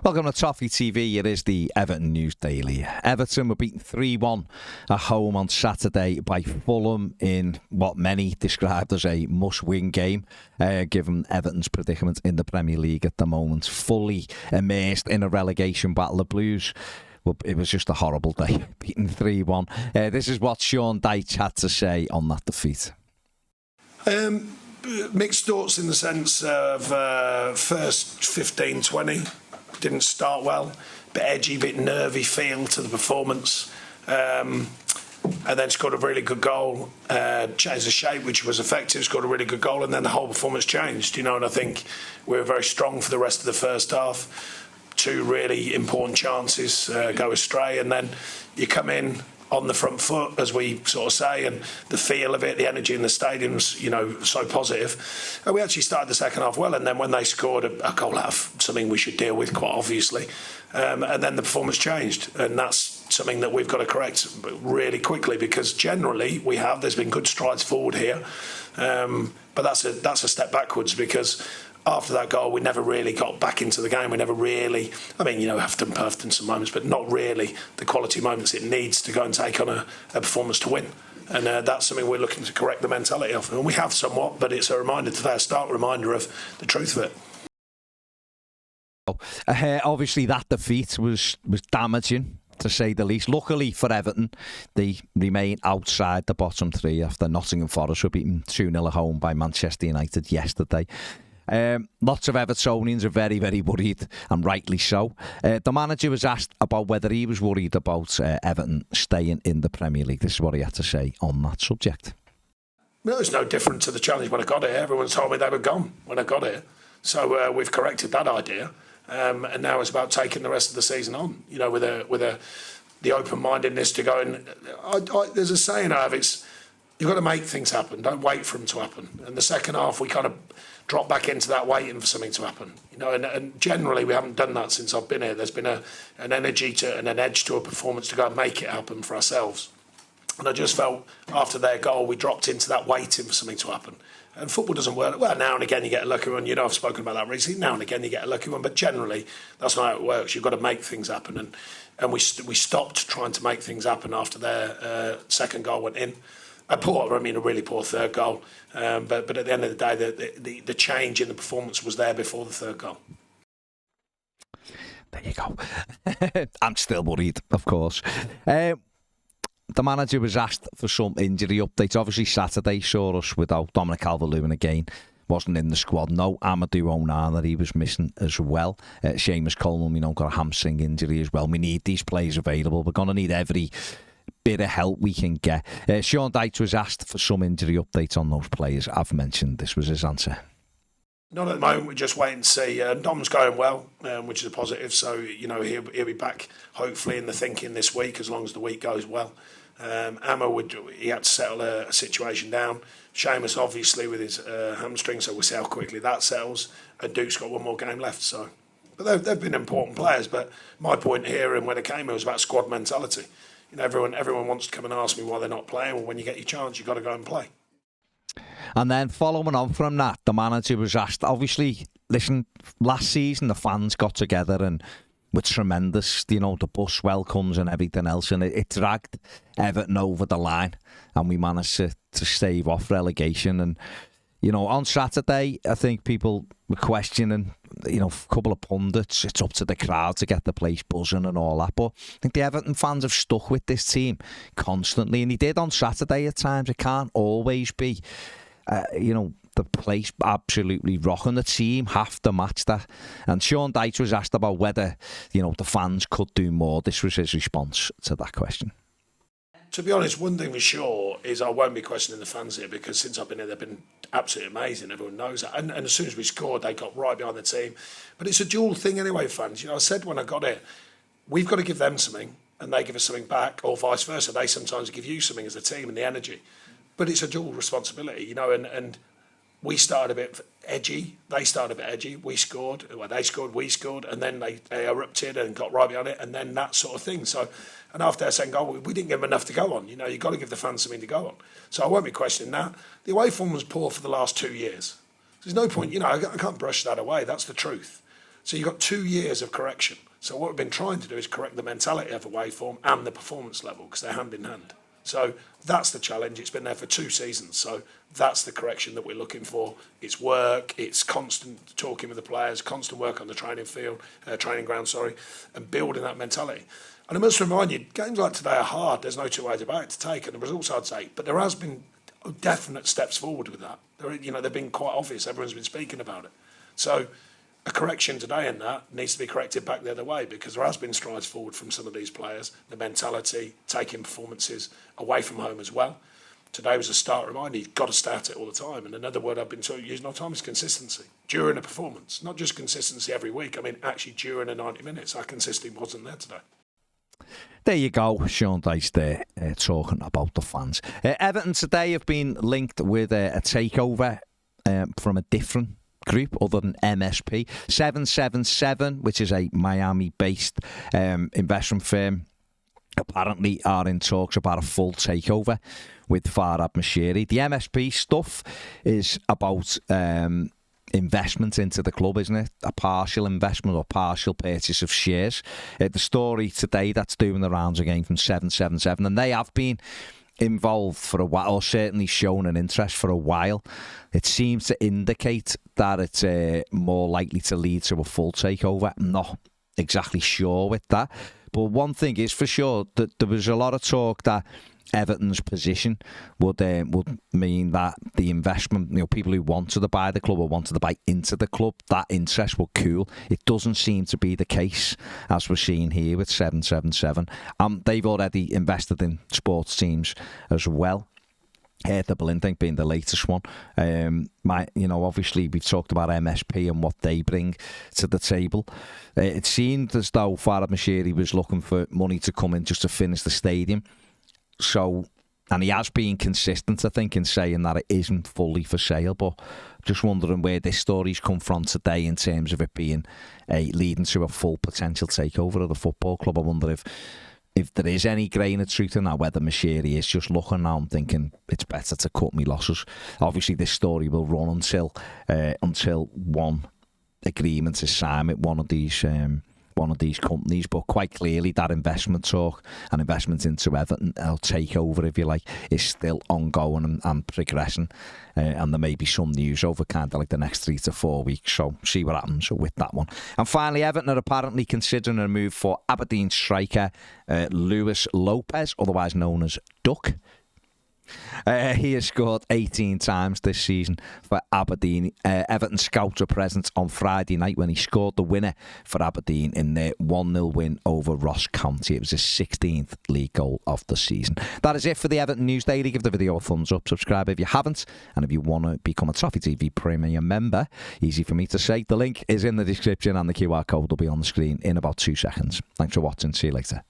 Welcome to Toffee TV. It is the Everton News Daily. Everton were beaten 3-1 at home on Saturday by Fulham in what many described as a must-win game, given Everton's predicament in the Premier League at the moment. Fully immersed in a relegation battle. The Blues, well, it was just a horrible day, beaten 3-1. This is what Sean Dyche had to say on that defeat. Mixed thoughts in the sense of first 15-20 didn't start well, bit edgy, bit nervy feel to the performance, and then scored a really good goal, changed the shape, which was effective, scored a really good goal, and then the whole performance changed, and I think we were very strong for the rest of the first half. Two really important chances go astray, and then you come in on the front foot, as we sort of say, and the feel of it, the energy in the stadium's, so positive. And we actually started the second half well, and then when they scored a goal out of something we should deal with, quite obviously, and then the performance changed, and that's something that we've got to correct really quickly, because generally there's been good strides forward here, but that's a step backwards, because after that goal, we never really got back into the game. We never really, huffed and puffed in some moments, but not really the quality moments it needs to go and take on a performance to win. And that's something we're looking to correct the mentality of. And we have somewhat, but it's a reminder today, a stark reminder of the truth of it. Obviously, that defeat was damaging, to say the least. Luckily for Everton, they remain outside the bottom three after Nottingham Forest were beaten 2-0 at home by Manchester United yesterday. Lots of Evertonians are very, very worried, and rightly so. The manager was asked about whether he was worried about Everton staying in the Premier League. This is what he had to say on that subject. No, it's no different to the challenge when I got here. Everyone told me they were gone when I got here. So we've corrected that idea, and now it's about taking the rest of the season on, with the open-mindedness to go. And there's a saying I have, you've got to make things happen. Don't wait for them to happen. And the second half, we kind of drop back into that waiting for something to happen. And generally we haven't done that since I've been here. There's been an energy and an edge to a performance to go and make it happen for ourselves. And I just felt after their goal, we dropped into that waiting for something to happen. And football doesn't work. Well, now and again you get a lucky one. I've spoken about that recently. Now and again you get a lucky one. But generally, that's not how it works. You've got to make things happen. And we stopped trying to make things happen after their second goal went in. A really poor third goal. But at the end of the day, the change in the performance was there before the third goal. There you go. I'm still worried, of course. The manager was asked for some injury updates. Obviously, Saturday saw us without Dominic Calvert-Lewin again. Wasn't in the squad. No Amadou Onana, he was missing as well. Seamus Coleman, got a hamstring injury as well. We need these players available. We're going to need every bit of help we can get. Sean Dyche was asked for some injury updates on those players I've mentioned. This was his answer. Not at the moment. We're just waiting to see. Dom's going well, which is a positive. So, he'll be back hopefully in the thinking this week, as long as the week goes well. He had to settle a situation down. Seamus, obviously, with his hamstring, so we'll see how quickly that settles. And Duke's got one more game left. So, but they've been important players. But my point here, and when it came, it was about squad mentality. Everyone wants to come and ask me why they're not playing. Well, when you get your chance, you've got to go and play. And then following on from that, the manager was asked, obviously, listen, last season the fans got together and were tremendous, the bus welcomes and everything else, and it dragged Everton over the line, and we managed to stave off relegation. And, on Saturday, I think people were questioning, a couple of pundits, it's up to the crowd to get the place buzzing and all that. But I think the Everton fans have stuck with this team constantly, and he did on Saturday at times. It can't always be, the place absolutely rocking. The team have to match that. And Sean Dyche was asked about whether, the fans could do more. This was his response to that question. To be honest, one thing for sure is I won't be questioning the fans here, because since I've been here, they've been absolutely amazing. Everyone knows that. And as soon as we scored, they got right behind the team. But it's a dual thing anyway, fans. I said when I got here, we've got to give them something and they give us something back, or vice versa. They sometimes give you something as a team and the energy. But it's a dual responsibility, and we started a bit edgy. They started a bit edgy. We scored. Well, they scored, we scored. And then they erupted and got right behind it. And then that sort of thing. So, and after their second goal, we didn't give them enough to go on. You've got to give the fans something to go on. So I won't be questioning that. The away form was poor for the last 2 years. There's no point, I can't brush that away. That's the truth. So you've got 2 years of correction. So what we've been trying to do is correct the mentality of away form and the performance level, because they're hand in hand. So that's the challenge. It's been there for 2 seasons. So that's the correction that we're looking for. It's work. It's constant talking with the players, constant work on the training ground, and building that mentality. And I must remind you, games like today are hard. There's no 2 ways about it to take, and the results I'd say. But there has been definite steps forward with that. They've been quite obvious. Everyone's been speaking about it. So a correction today in that needs to be corrected back the other way, because there has been strides forward from some of these players. The mentality, taking performances away from home as well. Today was a start reminder. You've got to start it all the time. And another word I've been using all the time is consistency. During a performance, not just consistency every week. I mean, actually during the 90 minutes, our consistency wasn't there today. There you go, Sean Dyche there, talking about the fans. Everton today have been linked with a takeover from a different group other than MSP. 777, which is a Miami-based investment firm, apparently are in talks about a full takeover with Farhad Moshiri. The MSP stuff is about investment into the club, isn't it? A partial investment or partial purchase of shares. The story today that's doing the rounds again from 777, and they have been involved for a while, or certainly shown an interest for a while. It seems to indicate that it's more likely to lead to a full takeover. I'm not exactly sure with that, but one thing is for sure that there was a lot of talk that Everton's position would mean that the investment, people who wanted to buy the club or wanted to buy into the club, that interest will cool. It doesn't seem to be the case, as we're seeing here with 777. They've already invested in sports teams as well. The Berlin thing being the latest one. Obviously we've talked about MSP and what they bring to the table. It seemed as though Farhad Moshiri was looking for money to come in just to finish the stadium. So, and he has been consistent, I think, in saying that it isn't fully for sale, but just wondering where this story's come from today in terms of it being leading to a full potential takeover of the football club. I wonder if there is any grain of truth in that, whether Moshiri is just looking now and thinking it's better to cut me losses. Obviously, this story will run until one agreement is signed with one of these companies, but quite clearly that investment talk and investment into Everton, or takeover if you like, is still ongoing and progressing, and there may be some news over kind of like the next 3 to 4 weeks, so see what happens with that one. And finally, Everton are apparently considering a move for Aberdeen striker Luis Lopez, otherwise known as Duck. He has scored 18 times this season for Aberdeen. Everton scouts were present on Friday night when he scored the winner for Aberdeen in their 1-0 win over Ross County. It was his 16th league goal of the season. That is it for the Everton News Daily. Give the video a thumbs up, subscribe if you haven't, and if you want to become a Toffee TV Premium member, easy for me to say, the link is in the description and the QR code will be on the screen in about 2 seconds. Thanks for watching. See you later.